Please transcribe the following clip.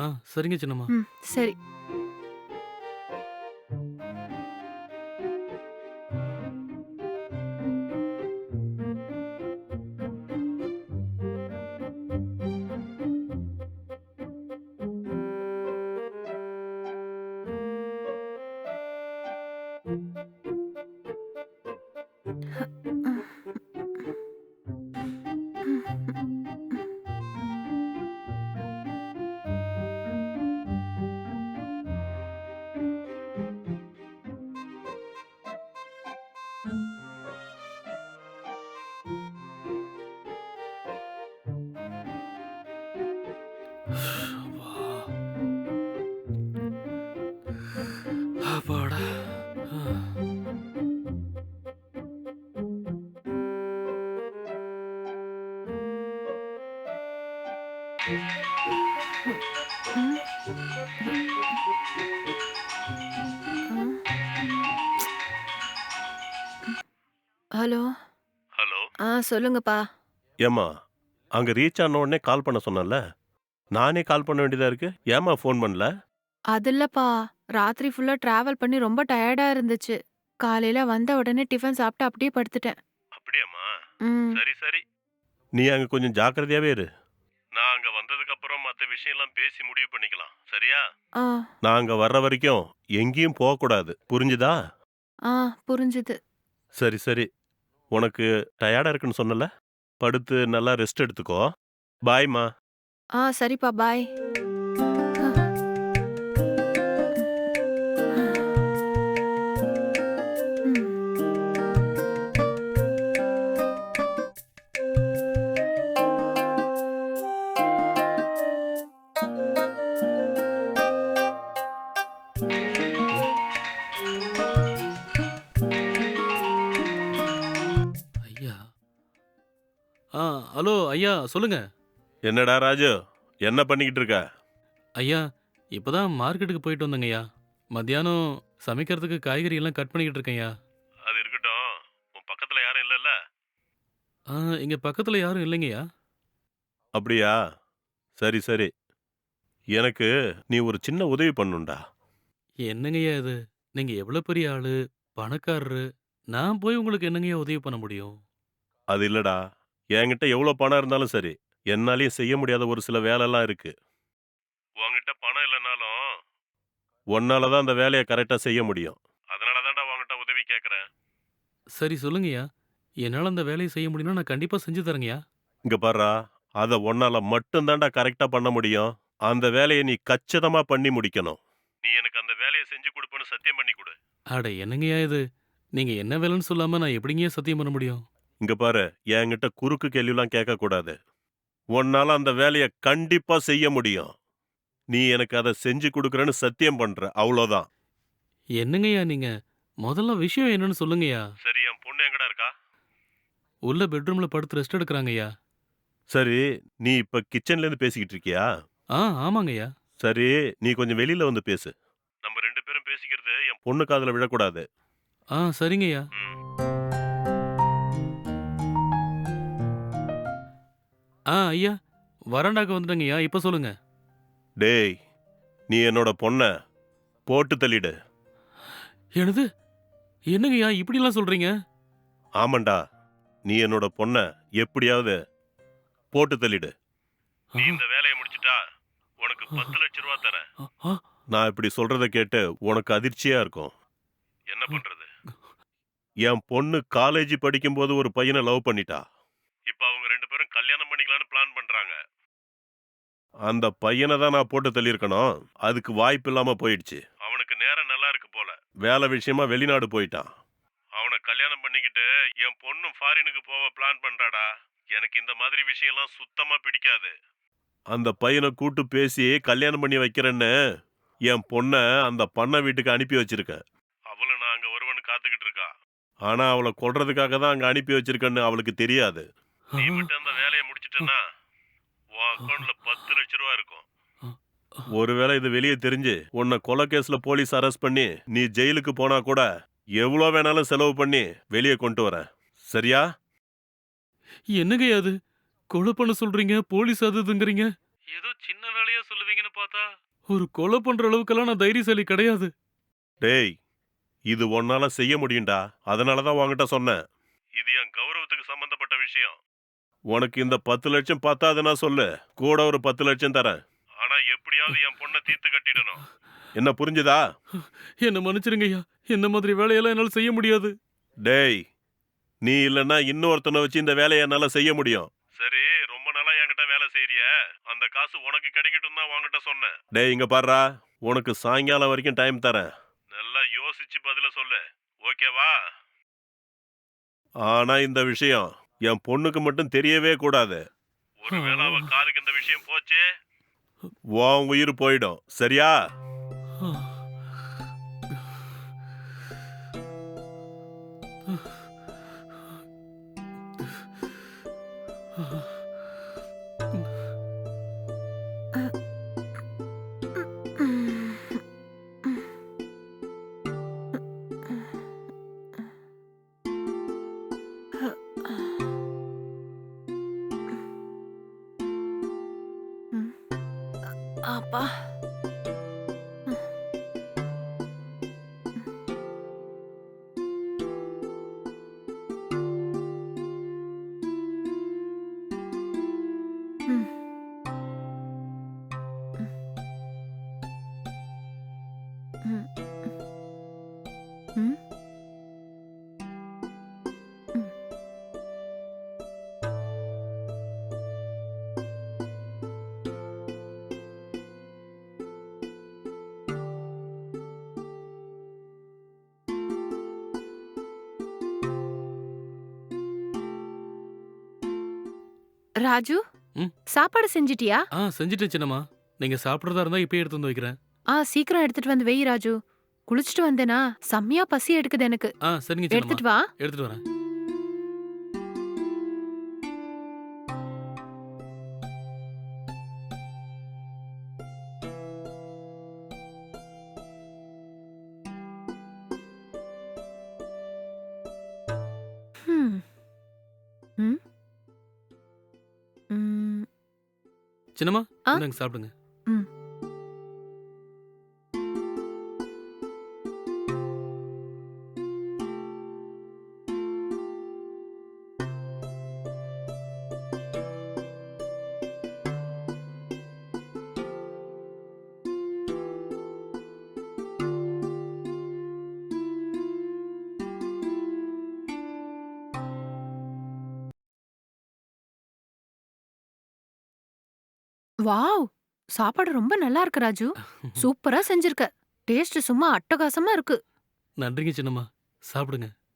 ஆ சரிங்க சின்னம்மா. ம். சரி. அப்பா! அப்பாடா! ஆ. ம். ஆ. ஹலோ. ஹலோ. சொல்லுங்கப்பா. ஏம்மா, அங்க ரீச் ஆன உடனே கால் பண்ண சொன்னேன்ல. நானே கால் பண்ண வேண்டியதா இருக்கு. ஏம்மா ஃபோன் பண்ணல? அது இல்லப்பா. ராத்திரி ஃபுல்லா டிராவல் பண்ணி ரொம்ப டயர்டா இருந்துச்சு. காலையில வந்த உடனே டிஃபன் சாப்பிட்டு அப்படியே படுத்துட்டேன். அப்படியாம்மா? ம். சரி, சரி. நீ அங்க கொஞ்சம் ஜாக்கிரதையாவே இரு. நான் அங்க வந்ததுக்கு அப்புறம் மத்த விஷயம்லாம் பேசி முடிவு பண்ணிக்கலாம். சரியா? ஆ. நான் அங்க வர்ற வரைக்கும் எங்கேயும் போகக்கூடாது. புரிஞ்சுதா? ஆ புரிஞ்சுது. சரி, சரி. உனக்கு டயர்டா இருக்குன்னு சொன்னல? படுத்து நல்லா ரெஸ்ட் எடுத்துக்கோ. பாய்மா. சரிப்பா. பாய். ம். ஐயா! ஆ ஹலோ ஐயா சொல்லுங்க. என்னடா ராஜு? என்ன பண்ணிக்கிட்டு இருக்க? ஐயா, இப்பதான் மார்க்கெட்டுக்கு போயிட்டு வந்தேங்கய்யா. மத்தியானம் சமைக்கிறதுக்கு காய்கறி எல்லாம் கட் பண்ணிக்கிட்டு இருக்கேன்யா. அது இருக்கட்டும். உன் பக்கத்துல யாரும் இல்லல்ல? ஆ இங்க பக்கத்துல யாரும் இல்லைங்கய்யா. அப்படியா? சரி, சரி. எனக்கு நீ ஒரு சின்ன உதவி பண்ணணும்டா. என்னங்கய்யா இது? நீங்க எவ்வளோ பெரிய ஆளு, பணக்காரரு. நான் போய் உங்களுக்கு என்னங்கய்யா உதவி பண்ண முடியும்? அது இல்லடா. என்கிட்ட எவ்ளோ பணம் இருந்தாலும் சரி, என்னாலயும் செய்ய முடியாத ஒரு சில வேலைலாம் இருக்கு. உன்கிட்ட பணம் இல்லனாலும், உன்னால தான் அந்த வேலைய கரெக்ட்டா செய்ய முடியும். அதனால தான்டா உன்கிட்ட உதவி கேட்கிறேன். சரி சொல்லுங்கய்யா. என்னால அந்த வேலைய செய்ய முடியும்னா நான் கண்டிப்பா செஞ்சு தரேங்கய்யா. இங்க பார்றா, அத உன்னால மட்டும் தான்டா கரெக்ட்டா பண்ண முடியும். அந்த வேலைய நீ கச்சிதமா பண்ணி முடிக்கணும். நீ எனக்கு அந்த வேலைய செஞ்சு குடுப்பேன்னு சத்தியம் பண்ணி குடு. அட என்னங்கய்யா இது? நீங்க என்ன வேலைன்னு சொல்லாம நான் எப்படிங்கய்யா சத்தியம் பண்ண முடியும்? இங்க பாரு, என்கிட்ட குறுக்கு கேள்விலாம் கேட்கக்கூடாது. உன்னால அந்த வேலைய கண்டிப்பா செய்ய முடியும். நீ எனக்கு அத செஞ்சு குடுக்குறேன்னு சத்தியம் பண்ற. அவ்ளோதான். என்னங்கய்யா நீங்க? முதல்ல விஷயம் என்னன்னு சொல்லுங்கய்யா. சரி, என் பொண்ணு எங்கடா இருக்கா? உள்ள பெட்ரூம்ல படுத்து ரெஸ்ட் எடுக்குறாங்கய்யா. சரி, நீ இப்ப கிச்சன்ல இருந்து பேசிக்கிட்டு இருக்கியா? ஆமாங்கய்யா. சரி, நீ கொஞ்சம் வெளியில வந்து பேசு. நம்ம 2 பேரும் பேசிக்கிறது என் பொண்ணு காதுல விழக்கூடாது. சரிங்கய்யா. ம். ஐயா. வராண்டாக்கு வந்துட்டேங்கய்யா. இப்ப சொல்லுங்க. டேய், நீ என்னோட பொண்ண போட்டு தள்ளிடு. என்னது? என்னங்கய்யா இப்படிலாம் சொல்றீங்க? ஆமாண்டா, நீ என்னோட பொண்ண எப்படியாவது போட்டு தள்ளிடு. ஆ, நீ இந்த வேலைய முடிச்சிட்டா, உனக்கு ஆ, 10 லட்சம் ரூபா தரேன். ஆ, ஆ, நான் இப்படி சொல்றத கேட்டு உனக்கு அதிர்ச்சியா இருக்கும். என்ன ஆ. பண்றது? என் பொண்ணு காலேஜ் படிக்கும்போது ஒரு பையன லவ் பண்ணிட்டா. இப்ப அவங்க 2 பேரும் கல்யாணம் பண்ணிக்கலாம்னு பிளான் பண்றாங்க. அந்த பையன தான் நான் போட்டு தள்ளியிருக்கணும். அதுக்கு வாய்ப்பு இல்லாம போயிடுச்சு. அவனுக்கு நேரம் நல்லா இருக்கு போல. வேலை விஷயமா வெளிநாடு போயிட்டான். அவன கல்யாணம் பண்ணிக்கிட்டு என் பொண்ணும் ஃபாரினுக்கு போக பிளான் பண்றாடா. எனக்கு இந்த மாதிரி விஷயம்லாம் சுத்தமா பிடிக்காது. அந்த பையனை கூட்டு பேசி கல்யாணம் பண்ணி வைக்கிறேன்னு என் பொண்ண அந்த பண்ண வீட்டுக்கு அனுப்பி வச்சிருக்கேன். அவளும் நான் அங்க வருவன்னு காத்துக்கிட்டு இருக்கா. ஆனா அவளை கொல்றதுக்காக தான் அங்க அனுப்பி வச்சிருக்கேன்னு அவளுக்கு தெரியாது. நீ மட்டும் அந்த வேலையை முடிச்சிட்டனா உன் அக்கவுண்ட்ல 10 லட்சம் ரூபா இருக்கும். ஒருவேளை இது வெளியே தெரிஞ்சு உன்னை கொலை கேஸ்ல போலீஸ் அரெஸ்ட் பண்ணி நீ ஜெயிலுக்கு போனா கூட எவ்வளவு வேணாலும் செலவு பண்ணி வெளியே கொண்டு வரேன். சரியா? என்னங்கய்யா அது? கொலை பண்ண சொல்றீங்க, போலீஸ் அது இதுங்கிறீங்க. ஏதோ சின்ன வேலையா சொல்லுவீங்கன்னு பார்த்தா ஒரு கொலை பண்ற அளவுக்கெல்லாம் நான் தைரியசாலி கிடையாது. டேய், இது உன்னால செய்ய முடியும்டா. அதனால தான் உன்கிட்ட சொன்னேன். இது என் கௌரவத்துக்கு சம்பந்தப்பட்ட விஷயம். உனக்கு இந்த 10 லட்சம் பத்தாதுன்னா சொல்லு. கூட ஒரு 10 லட்சம் தரேன். ஆனா எப்படியாவது என் பொண்ணை தீர்த்து கட்டிடணும். என்ன புரிஞ்சுதா? என்ன மன்னிச்சிருங்கய்யா. இந்த மாதிரி வேலையெல்லாம் என்னால செய்ய முடியாது. டேய், நீ இல்லன்னா இன்னொருத்தனை வச்சு இந்த வேலையை என்னால செய்ய முடியும். சரி, ரொம்ப நாளா என்கிட்ட வேலை செய்றிய. அந்த காசு உனக்கு கிடைக்கட்டும் தான் உன்கிட்ட சொன்னேன். டேய், இங்க பாருடா. உனக்கு சாயங்காலம் வரைக்கும் டைம் தரேன். நல்லா யோசிச்சு பதில சொல்லு. ஓகேவா? ஆனா இந்த விஷயம் என் பொண்ணுக்கு மட்டும் தெரியவே கூடாது. ஒருவேளை அவ காதுக்கு இந்த விஷயம் போச்சு, உன் உயிர் போயிடும். சரியா? அப்பா. ம். ம். ம். ம். ராஜு, ம். சாப்பாடு செஞ்சிட்டியா? செஞ்சுட்டேன் சின்னம்மா. நீங்க சாப்பிடுறதா இருந்தா இப்பயே எடுத்து வந்து வைக்கிறேன். சீக்கிரம் எடுத்துட்டு வந்து வெய் ராஜு. குளிச்சுட்டு வந்தேனா செம்மையா பசி எடுக்குது எனக்கு. சரிங்க சின்னம்மா. எடுத்துட்டு வா. எடுத்துட்டு வரேன். ம். ம். ம். சின்னம்மா, ஆ? இந்தாங்க சாப்பிடுங்க. ம். வாவ்! சாப்பாடு ரொம்ப நல்லா இருக்கு ராஜு. சூப்பரா செஞ்சிருக்க. டேஸ்ட் சும்மா அட்டகாசமா இருக்கு. நன்றிங்க சின்னம்மா. சாப்பிடுங்க.